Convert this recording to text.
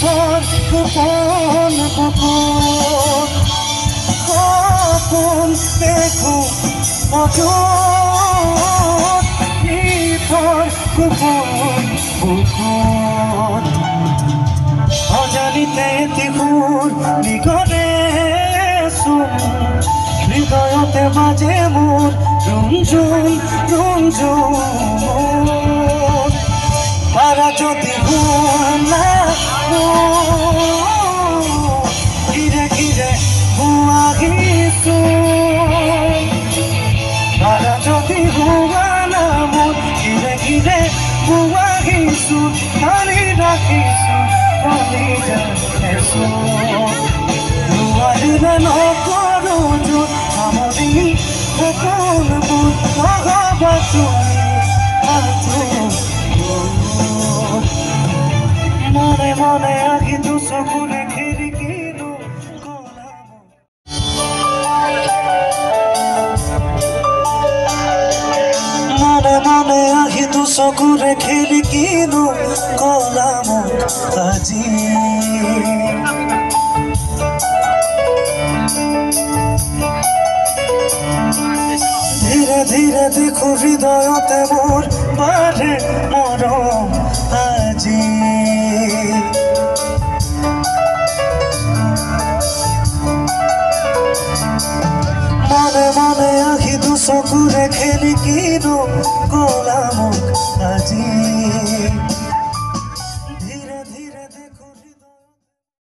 তোর গোপন গোপন গোপন দেখো অজর তোর গোপন গোপন অজানিতে ত্রিপুর নিগরে শুন হৃদয়তে বাজে মোর রঞ্জন রঞ্জন তারা যদি না ঘিরে ঘিরে হুয়া গিয়েছো তারা যদি না মোর ঘিরে ঘিরে হুয়া গিয়েছো আমি রাখিছো আমি জানিছো দুয়ারিলে নকরো জোর আমারি গোপন বুধ ভগবা তুমি আছো মনে মনে আগে তো সকলে খেলি কিনো মনে মনে আগে তো সকলে খেলি কিনো কলাম আজি ধীরে ধীরে দেখো হৃদয়তে মোর বাড়ে মরম আজি মনে মনে আখি দু চকুৰে খেলি কিনো কলাম আজি